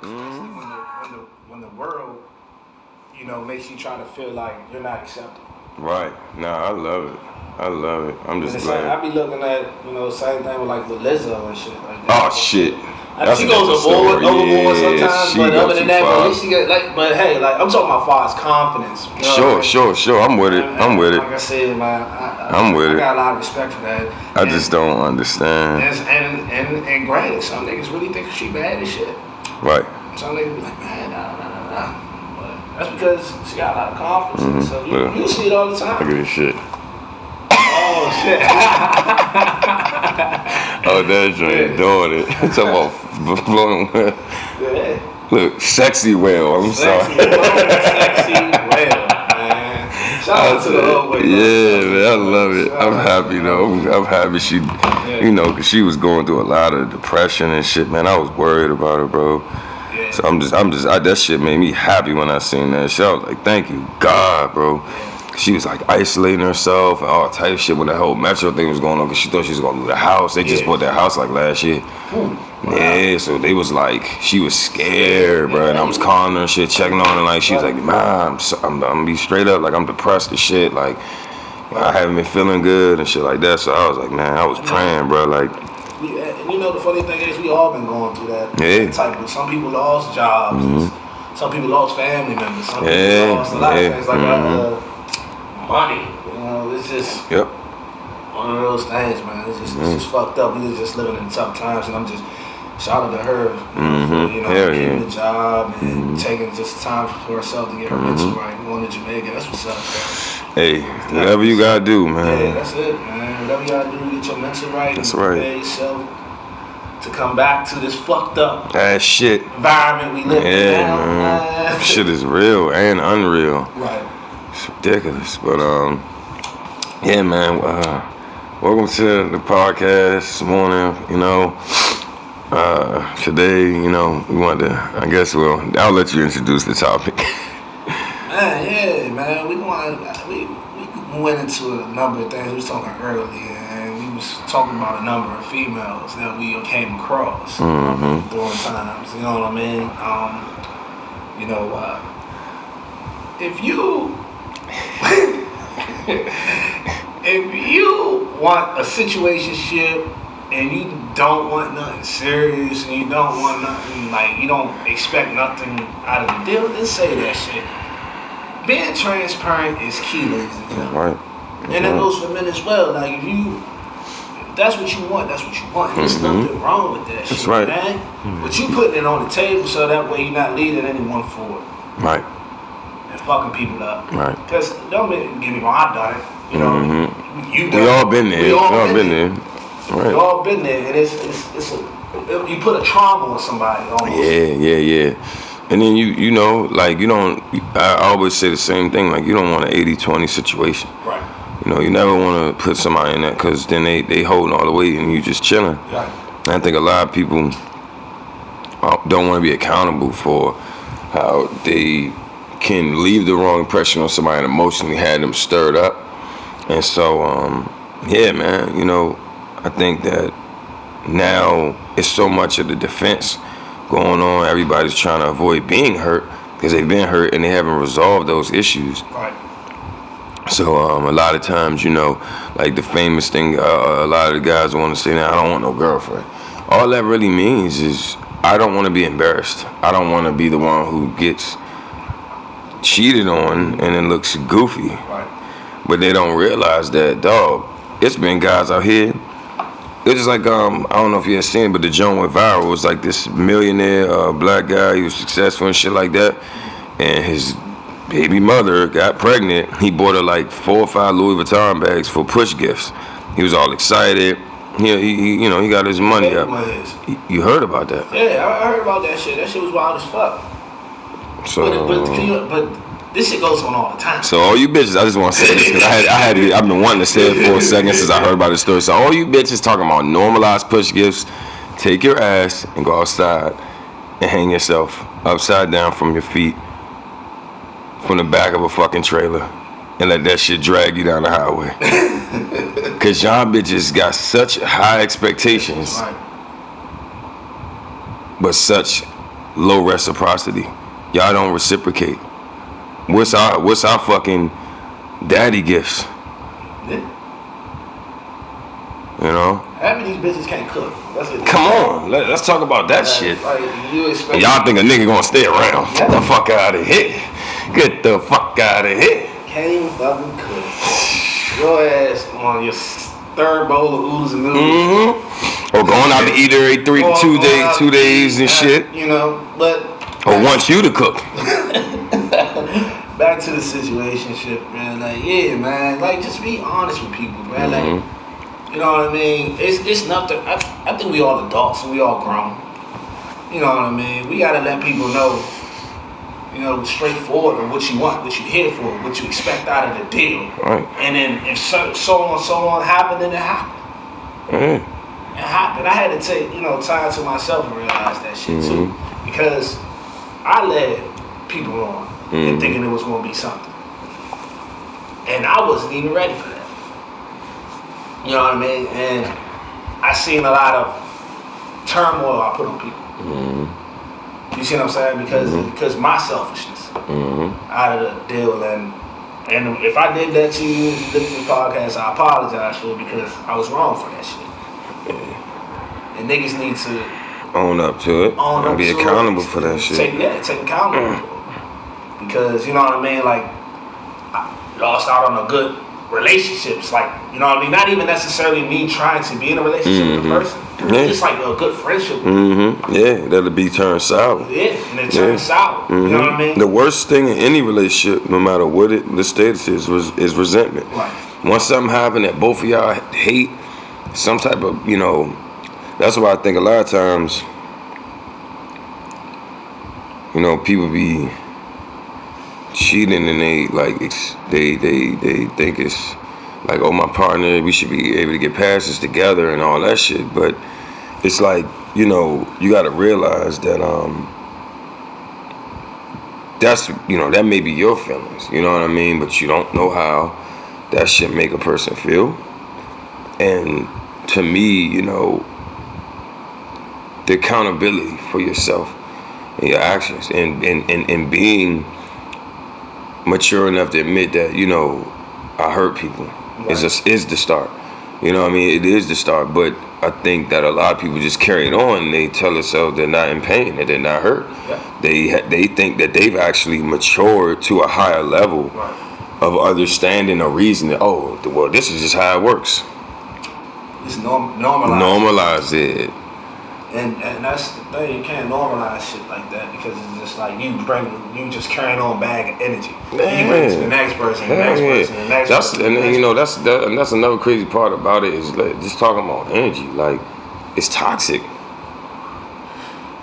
Especially when the world, makes you try to feel like you're not accepted. Right. Nah, I love it. I'm just glad. I be looking at, same thing with Lizzo and shit like that. Oh shit. She goes overboard sometimes, but other than that, at least she get but hey, I'm talking about far as confidence. Sure. I'm with it. Like I said, man, I'm with it. I got a lot of respect for that. I just don't understand. And granted, some niggas really think she bad as shit. Right. Some niggas be like, man, nah. But that's because she got a lot of confidence. So you see it all the time. Look at this shit. Oh shit. Oh, that joint doing it. Talking about blowing. Yeah. Look, sexy whale. I'm sorry. Sexy whale, man. Shout out to the old way. Yeah, man, I love it. I'm happy though. I'm happy she, cause she was going through a lot of depression and shit, man. I was worried about her, bro. Yeah. So that shit made me happy when I seen that shit. I was like, thank you, God, bro. Yeah. She was like isolating herself and all type of shit when the whole Metro thing was going on, because she thought she was gonna lose the house. They just bought that house like last year. Wow. Yeah, so they was like, she was scared, bro, and I was calling her and shit, checking on her, like she was like, man, I'm gonna be straight up, like I'm depressed and shit, like I haven't been feeling good and shit like that. So I was like, man, I was praying, bro, like. And the funny thing is, we all been going through that type of. Some people lost jobs, some people lost family members, some people lost a lot of things like money. It's just one of those things, man. It's just fucked up. We was just living in tough times, and I'm just shouting to her, for, keeping the job and taking just time for herself to get her mental right. Going to Jamaica, that's what's up, man. Hey, whatever you gotta do, man. Yeah, that's it, man. Whatever you gotta do to get your mental right. That's right. Prepare yourself to come back to this fucked up shit environment we live in now. Man. Shit is real and unreal. Right. It's ridiculous, but yeah, man. Welcome to the podcast this morning. Today, we wanted to. I guess I'll let you introduce the topic. Man. We went into a number of things. We was talking earlier, and we was talking about a number of females that we came across during times. You know what I mean? If you want a situationship and you don't want nothing serious and you don't want nothing, like you don't expect nothing out of the deal, then say that shit. Being transparent is key, ladies and gentlemen. Right. And that goes for men as well. Like if that's what you want, that's what you want. There's nothing wrong with that shit, right. man. But you putting it on the table so that way you're not leading anyone forward. Right. And fucking people up. Right. Because don't get me wrong, I've done it. You we all been there. We all been there. Right. We all been there, and you put a trauma on somebody almost. Yeah. And then you don't. I always say the same thing. Like you don't want an 80-20 situation. Right. You never want to put somebody in that, because then they holding all the weight and you just chilling. Right. And I think a lot of people don't want to be accountable for how they can leave the wrong impression on somebody and emotionally had them stirred up. And so, man, I think that now it's so much of the defense going on. Everybody's trying to avoid being hurt because they've been hurt and they haven't resolved those issues. Right. So a lot of times, like the famous thing, a lot of the guys want to say, now I don't want no girlfriend. All that really means is I don't want to be embarrassed. I don't want to be the one who gets cheated on and then looks goofy. Right. But they don't realize that, dog, it's been guys out here. It's just like, I don't know if you had seen it, but the joint went viral. It was like this millionaire black guy. He was successful and shit like that. And his baby mother got pregnant. He bought her like 4 or 5 Louis Vuitton bags for push gifts. He was all excited. He got his money up. You heard about that? Yeah, I heard about that shit. That shit was wild as fuck. So, but this shit goes on all the time. So all you bitches, I just want to say this because I've been wanting to say it for a second since I heard about the story. So all you bitches talking about normalized push gifts, take your ass and go outside and hang yourself upside down from your feet from the back of a fucking trailer and let that shit drag you down the highway. Cause y'all bitches got such high expectations, right, but such low reciprocity. Y'all don't reciprocate. What's our fucking daddy gifts? Yeah. You know? Half of these bitches can't cook. That's it. Come on, let's talk about that shit. Like, you expect y'all think a nigga gonna stay around? Get the fuck out of here. Get the fuck out of here. Can't even fucking cook. Your ass on your third bowl of oodles and noodles. Mm-hmm. Or going out to eat every 2 days and shit. You know, but... Or wants you to cook. Back to the situationship, man. Like, yeah, man. Like, just be honest with people, man. Like, you know what I mean? It's nothing. I think we all adults and we all grown. You know what I mean? We gotta let people know, you know, straightforward on what you want, what you here for, what you expect out of the deal. Right. And then if so on happened, then it happened. It happened. I had to take, you know, time to myself and realize that shit too. Because I led people on and thinking it was gonna be something. And I wasn't even ready for that. You know what I mean? And I seen a lot of turmoil I put on people. You see what I'm saying? Because my selfishness out of the deal. And if I did that to you, listen to the podcast, I apologize for it because I was wrong for that shit. And niggas need to own up to it and be accountable for that shit. Take accountable. Because, you know what I mean? Like, I lost out on a good relationships, like, you know what I mean? Not even necessarily me trying to be in a relationship with a person. Yeah. It's like a good friendship. Yeah, that'll be turned sour. Yeah, and it turns sour. You know what I mean? The worst thing in any relationship, no matter what the status is resentment. Right. Once something happened that both of y'all hate, some type of, you know, that's why I think a lot of times, you know, people be cheating and they think it's like, oh, my partner, we should be able to get past this together and all that shit. But it's like, you know, you got to realize that that's, you know, that may be your feelings, you know what I mean? But you don't know how that shit make a person feel. And to me, you know, the accountability for yourself and your actions and being mature enough to admit that, you know, I hurt people. Right. Is the start. You know what I mean? It is the start. But I think that a lot of people just carry it on and they tell themselves they're not in pain, that they're not hurt. Yeah. They think that they've actually matured to a higher level of understanding or reasoning. Oh, well, this is just how it works. It's normalize. Normalize it. And that's the thing, you can't normalize shit like that because it's just like you just carrying on bag of energy. Yeah. You bring it to the next person, the next person, the next person. And you know, that's another crazy part about it is like just talking about energy. Like, it's toxic.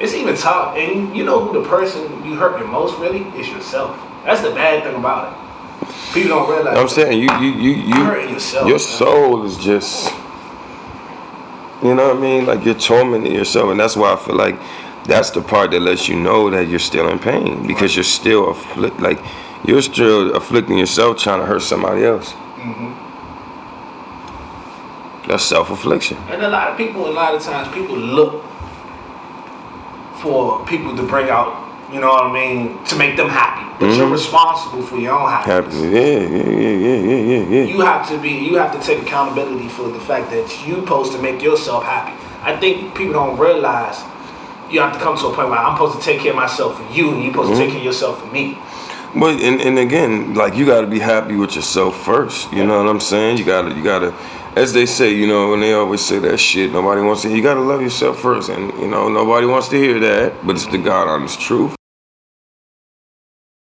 It's even toxic. And you know who the person you hurt the most really is yourself. That's the bad thing about it. People don't realize. I'm saying you hurting yourself. Your soul is just. You know what I mean? Like, you're tormenting yourself, and that's why I feel like that's the part that lets you know that you're still in pain because you're still afflicting yourself trying to hurt somebody else. That's self-affliction. And a lot of times people look for people to bring out, you know what I mean, to make them happy. But you're responsible for your own happiness. Yeah. You have to take accountability for the fact that you're supposed to make yourself happy. I think people don't realize you have to come to a point where I'm supposed to take care of myself for you and you're supposed to take care of yourself for me. But and again, like, you gotta be happy with yourself first. You know what I'm saying? You gotta as they say, you know, and they always say that shit, nobody wants to hear, you gotta love yourself first. And, you know, nobody wants to hear that, but it's the God honest truth.